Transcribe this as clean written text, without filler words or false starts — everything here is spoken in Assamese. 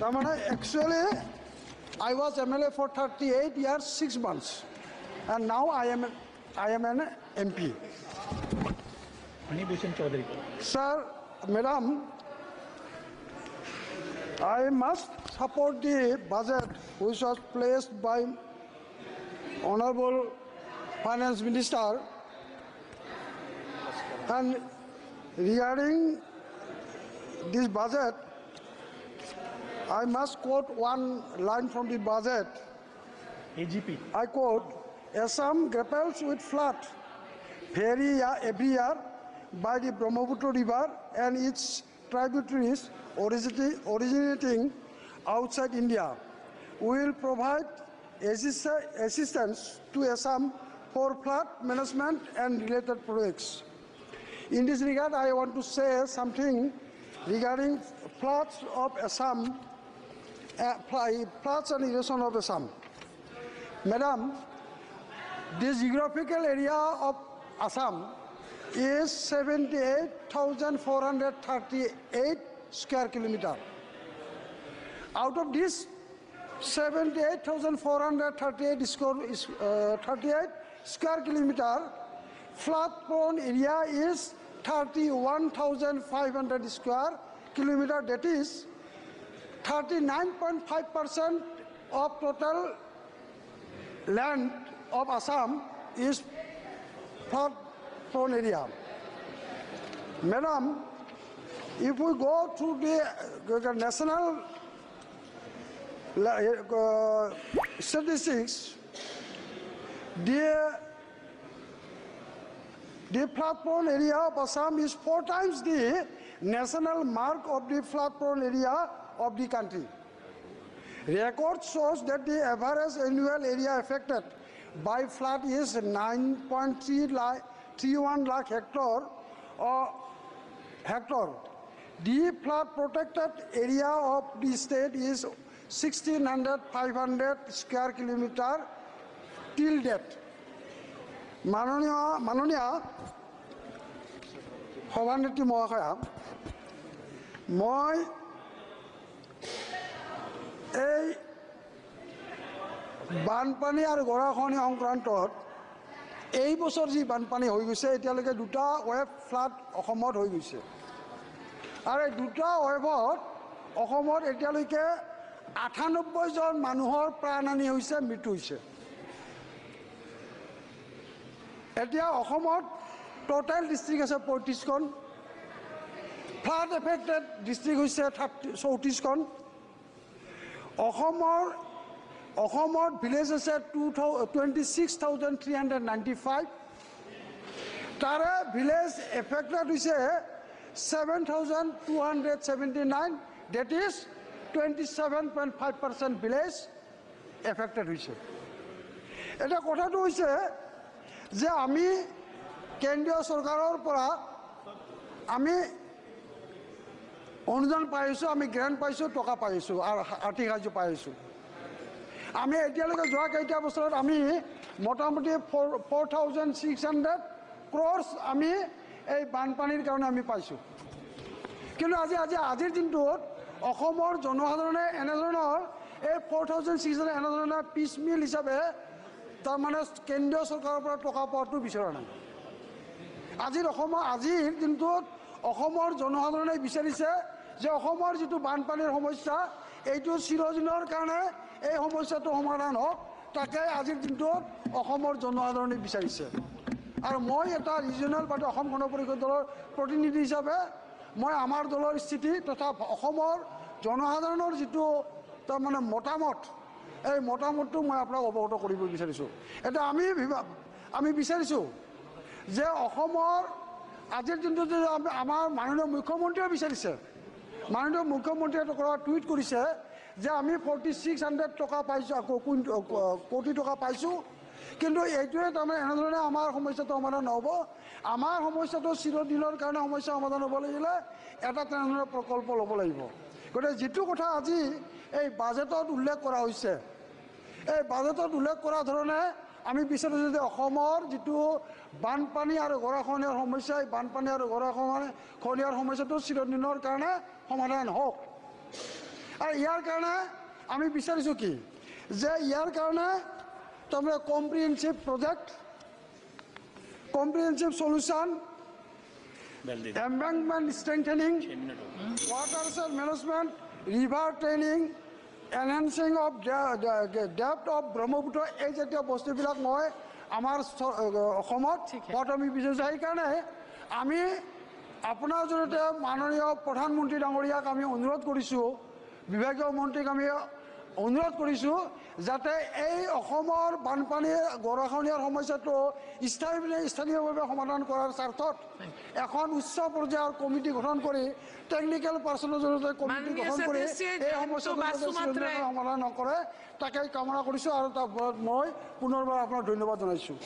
Actually, I was MLA for 38 years, 6 months. And now I am an MP. Manibhushan Chaudhary. Sir, Madam, I must support the budget which was placed by Honorable Finance Minister. And regarding this budget, I must quote one line from the budget. AGP. I quote, Assam grapples with flood every year by the Brahmaputra River and its tributaries originating outside India. We will provide assistance to Assam for flood management and related projects. In this regard, I want to say something regarding floods of Assam, floods and erosion of Assam. Madam, the geographical area of Assam is 78,438 square kilometer. Out of this 78,438 square kilometer, flood-prone area is 31,500 square kilometer. That is 39.5% of total land of Assam is flood-prone area. Madam, if we go to the national statistics, the flood-prone area of Assam is 4 times the national mark of the flood-prone area of the country. Record shows that the average annual area affected by flood is 9.31 lakh hectare. The flood protected area of the state is 1,500 square kilometer till date. Manoniya Shabhaneti Mohaya, moi এই বানপানী আৰু গৰাখহনি সংক্ৰান্তত এই বছৰ যি বানপানী হৈ গৈছে এতিয়ালৈকে 2টা ৱেভ ফ্লাড অসমত হৈ গৈছে আৰু এই 2টা ৱেভত অসমত এতিয়ালৈকে 98 জন মানুহৰ প্ৰাণহানি হৈছে, মৃত্যু হৈছে। এতিয়া অসমত টোটাল ডিস্ট্ৰিক্ট আছে 35খন, ফ্লাড এফেক্টেড ডিস্ট্ৰিক্ট হৈছে 34খন। অসমত ভিলেজ আছে 26,395, তাৰে ভিলেজ এফেক্টেড হৈছে 7,279, that is 27.5% ভিলেজ এফেক্টেড হৈছে। এটা কথাটো হৈছে যে আমি কেন্দ্ৰীয় চৰকাৰৰ পৰা আমি অনুদান পাইছোঁ, আমি গ্ৰেণ্ট পাইছোঁ, টকা পাইছোঁ আৰু আৰ্থিক সাহায্য পাইছোঁ। আমি এতিয়ালৈকে যোৱা কেইটা বছৰত আমি মোটামুটি 4,600 crores আমি এই বানপানীৰ কাৰণে আমি পাইছোঁ। কিন্তু আজিৰ দিনটোত অসমৰ জনসাধাৰণে এনেধৰণৰ এই 4,600 এনেধৰণৰ পিচমিল হিচাপে তাৰমানে কেন্দ্ৰীয় চৰকাৰৰ পৰা টকা পোৱাটো বিচৰা নাই। আজিৰ দিনটোত অসমৰ জনসাধাৰণে বিচাৰিছে যে অসমৰ যিটো বানপানীৰ সমস্যা এইটো চিৰদিনৰ কাৰণে এই সমস্যাটো সমাধান হওক, তাকে আজিৰ দিনটোত অসমৰ জনসাধাৰণে বিচাৰিছে। আৰু মই এটা ৰিজনেল পাৰ্টি অসম গণ পৰিষদ দলৰ প্ৰতিনিধি হিচাপে মই আমাৰ দলৰ স্থিতি তথা অসমৰ জনসাধাৰণৰ যিটো তাৰমানে মতামত, এই মতামতটো মই আপোনাক অৱগত কৰিব বিচাৰিছোঁ। এটা আমি বিচাৰিছোঁ যে অসমৰ আজিৰ দিনটোত আমাৰ মাননীয় মুখ্যমন্ত্ৰীয়ে বিচাৰিছে, মাননীয় মুখ্যমন্ত্ৰীয়ে টুইট কৰিছে যে আমি 4,600 টকা পাইছোঁ, কোটি টকা পাইছোঁ, কিন্তু এইটোৱে তাৰমানে এনেধৰণে আমাৰ সমস্যাটো সমাধান নহ'ব। আমাৰ সমস্যাটো চিৰদিনৰ কাৰণে সমস্যা সমাধান হ'ব লাগিলে এটা তেনেধৰণৰ প্ৰকল্প ল'ব লাগিব। গতিকে যিটো কথা আজি এই বাজেটত উল্লেখ কৰা হৈছে, এই বাজেটত উল্লেখ কৰা ধৰণে আমি বিচাৰিছোঁ যে অসমৰ যিটো বানপানী আৰু গৰাখহনীয়াৰ সমস্যা, এই বানপানী আৰু গৰাখহনীয়াৰ সমস্যাটো চিৰদিনৰ কাৰণে সমাধান হওক। আৰু ইয়াৰ কাৰণে আমি বিচাৰিছোঁ কি যে ইয়াৰ কাৰণে তাৰমানে comprehensive project, comprehensive solution, embankment strengthening, watershed management, river training, enhancing of depth of Brahmaputra, এই জাতীয় বস্তুবিলাক মই আমাৰ অসমত হোৱাটো আমি বিচাৰিছোঁ। সেইকাৰণে আমি আপোনাৰ জৰিয়তে মাননীয় প্ৰধানমন্ত্ৰী ডাঙৰীয়াক আমি অনুৰোধ কৰিছোঁ, বিভাগীয় মন্ত্ৰীক আমি অনুৰোধ কৰিছোঁ যাতে এই অসমৰ বানপানীৰ গৰাখহনীয়াৰ সমস্যাটো স্থানীয়ভাৱে সমাধান কৰাৰ স্বাৰ্থত এখন উচ্চ পৰ্যায়ৰ কমিটি গঠন কৰি টেকনিকেল পাৰ্চনৰ জৰিয়তে কমিটি গঠন কৰি এই সমস্যাটো সমাধান নকৰে তাকে কামনা কৰিছোঁ আৰু তাৰ ওপৰত মই পুনৰবাৰ আপোনাক ধন্যবাদ জনাইছোঁ।